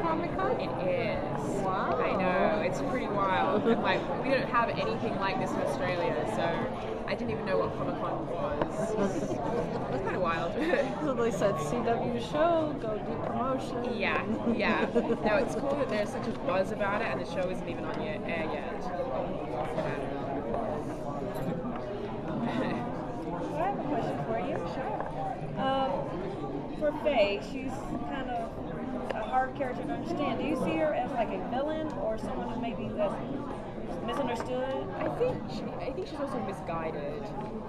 Comic-Con? It is. Wow. I know, it's pretty wild. And, like, we don't have anything like this in Australia, so I didn't even know what Comic-Con was. It's kind of wild. So they said CW show, go do promotion. Yeah. No, it's cool that there's such a buzz about it, and the show isn't even on air yet. I have a question for you. Sure. For Faye, she's kind of a hard character to understand. Do you see her as like a villain or someone who maybe that's misunderstood? I think she's also misguided.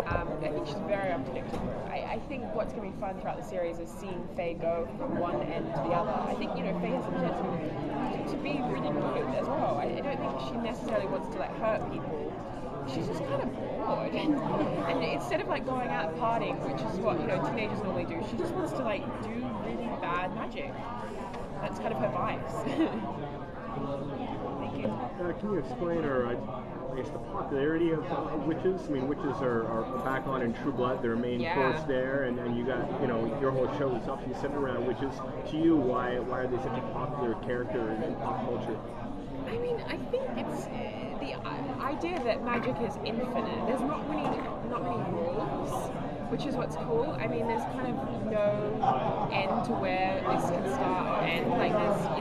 I think she's very unpredictable. I think what's going to be fun throughout the series is seeing Faye go from one end to the other. I think, Faye has the potential to be really good as well. I don't think she necessarily wants to hurt people. She's just kind of bored, and instead of going out partying, which is what teenagers normally do, she just wants to do really bad magic. That's kind of her vice. Thank you. Can you explain, or I guess, the popularity of witches? I mean, witches are back on in True Blood, their main force there, and you got your whole show is obviously centered around witches. To you, why are they such a popular character in pop culture? I mean, I think it's the idea that magic is infinite. There's not many rules, which is what's cool. I mean, there's kind of no end to where this can start or end.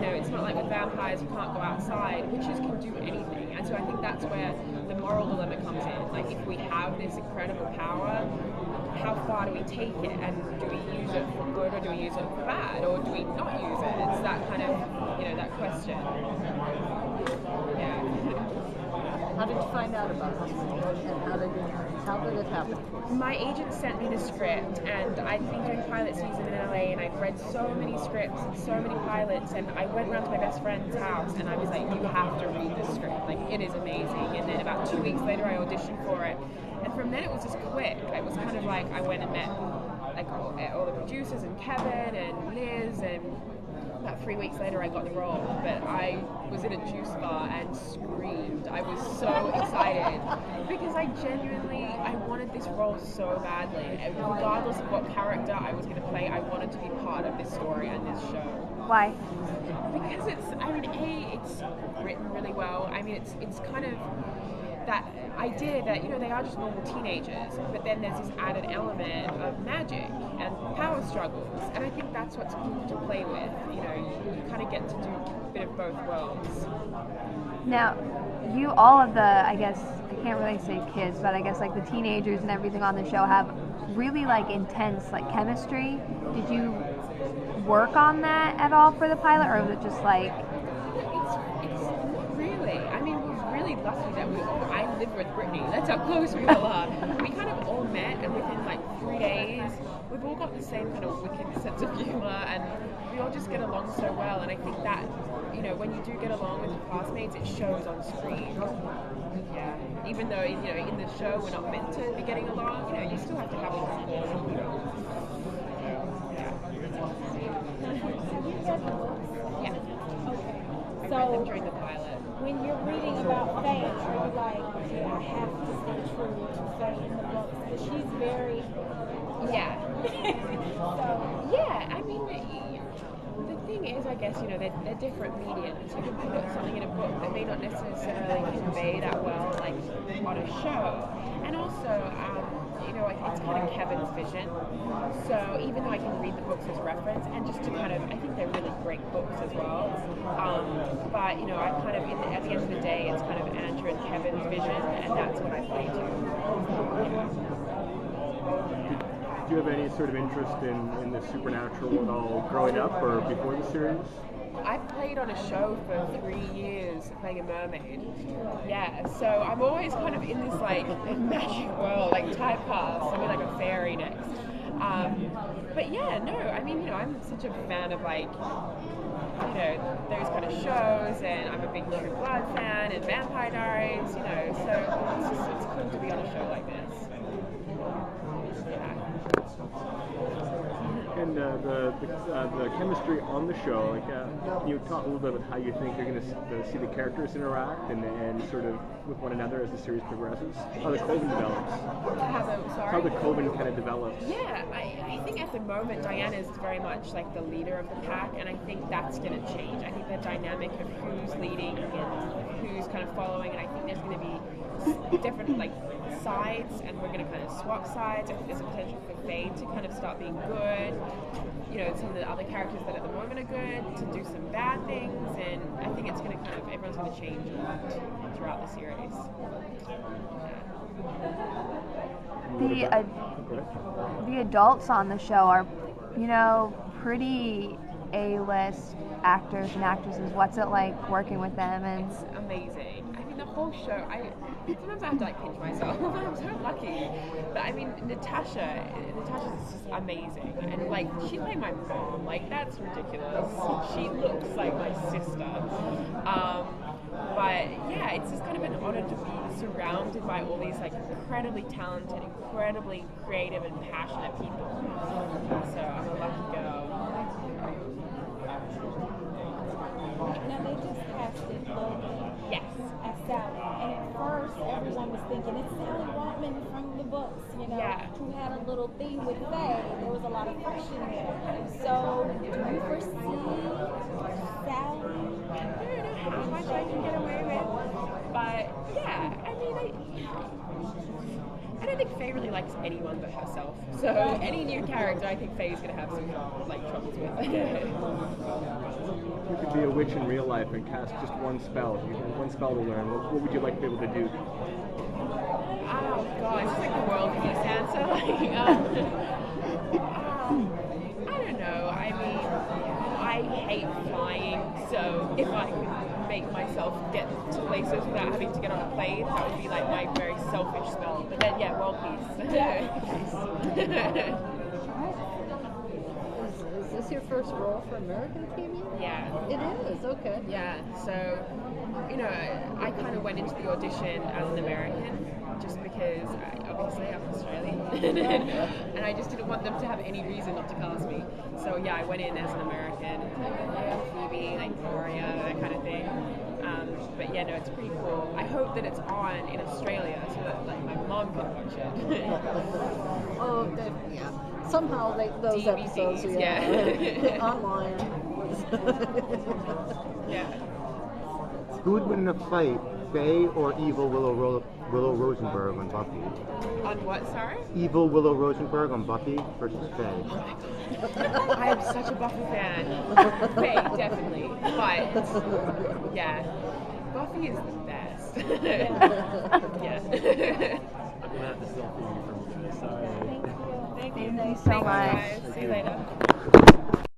There's, it's not like with vampires, you can't go outside. Witches can do anything, and so I think that's where the moral dilemma comes in. If we have this incredible power, how far do we take it, and do we use it for good or do we use it for bad, or do we not use it? It's that kind of, that question. Yeah. How did you find out about this? And how did it happen? My agent sent me the script, and I'd been doing pilot season in LA, and I'd read so many scripts and so many pilots, and I went around to my best friend's house, and I was like, you have to read this script. It is amazing. And then about 2 weeks later, I auditioned for it. And from then it was just quick. It was kind of I went and met all the producers and Kevin and Liz, and about 3 weeks later I got the role. But I was in a juice bar and screamed. I was so excited because I wanted this role so badly. And regardless of what character I was going to play, I wanted to be part of this story and this show. Why? Because it's written really well. I mean, it's kind of that idea that they are just normal teenagers, but then there's this added element of magic and power struggles, and I think that's what's cool to play with. You kind of get to do a bit of both worlds. Now, all of the, I guess, I can't really say kids, but I guess the teenagers and everything on the show have really intense chemistry. Did you work on that at all for the pilot, or was it just It's really, I mean, we're really lucky that I live with Brittany. That's how close we all are. We kind of all met, and within 3 days, we've all got the same kind of wicked sense of humor, and we all just get along so well. And I think that, when you do get along with your classmates, it shows on screen. Yeah. Even though, in the show we're not meant to be getting along, you still have to have a rapport. Yeah. Okay. I read them during the pilot. When you're reading about Faye, are you like, okay, I have to stay true to Faye in the books? Because she's very... Yeah. So... Yeah, I mean, the thing is, I guess, they're different mediums. You can put something in a book that may not necessarily convey that well, on a show. And also, it's kind of Kevin's vision. So even though I can read the books as reference, and just to kind of, I think they're really great books as well. But, I kind of, at the end of the day, it's kind of Andrew and Kevin's vision, and that's what I play to. Do you have any sort of interest in the supernatural at all growing up or before the series? I played on a show for 3 years, playing a mermaid. Yeah, so I'm always kind of in this magic world, typecast. I'm like a fairy next. But yeah, no, I mean, I'm such a fan of those kind of shows, and I'm a big True Blood fan and Vampire Diaries, so it's cool to be on a show like this. Yeah. And and the chemistry on the show. Like, can you talk a little bit about how you think you're going to see the characters interact and sort of with one another as the series progresses? How the Coven develops. How the Coven kind of develops. Yeah, I think at the moment Diana is very much like the leader of the pack, and I think that's going to change. I think the dynamic of who's leading and who's kind of following, and I think there's going to be different like sides, and we're going to kind of swap sides. I think there's a potential for Faye to kind of start being good. You know, some of the other characters that at the moment are good to do some bad things, and I think it's going to kind of everyone's going to change a lot throughout the series. The adults on the show are, you know, pretty A-list actors and actresses. What's it like working with them? And it's amazing. I mean, the whole show. Sometimes I have to like pinch myself. I'm so lucky. But I mean, Natasha's just amazing, and like she's like my mom. Like that's ridiculous. She looks like my sister. But yeah, it's just kind of an honor to be surrounded by all these like incredibly talented, incredibly creative and passionate people. So I'm a lucky girl. Now they just casted Logan Yes. as Sally, and at first everyone was thinking it's Sally Rottman from the books, you know, Yeah. who had a little thing with Faye. There was a lot of friction there. So do you foresee Sally? I don't know how much I can get away with, but yeah, I mean, I don't think Faye really likes anyone but herself. So any new character, I think Faye's gonna have some troubles with. You could be a witch in real life and cast just one spell. You have one spell to learn. What would you like to be able to do? Oh god, it's just like the world peace answer. I don't know. I mean, I hate flying, so if I could make myself get to places without having to get on a plane, that would be like my very selfish spell. But then, yeah, world peace. Is this your first role for American TV? Yeah. It is, okay. Yeah, so, you know, I kind of went into the audition as an American just because obviously I'm Australian and I just didn't want them to have any reason not to cast me. So yeah, I went in as an American, Phoebe, like Gloria, that kind of thing. But yeah, no, it's pretty cool. I hope that it's on in Australia so that like my mom can watch it. Oh, yeah. Somehow those DVDs, episodes, yeah. online. Yeah. Who would win in a fight, Faye or evil Willow Rosenberg on Buffy? On what, sorry? Evil Willow Rosenberg on Buffy versus Faye. Oh my god. I am such a Buffy fan. Faye, definitely. But, yeah. Buffy is the best. Yeah. I'm gonna have to still for you from sorry. thank you so much. Guys. See you later.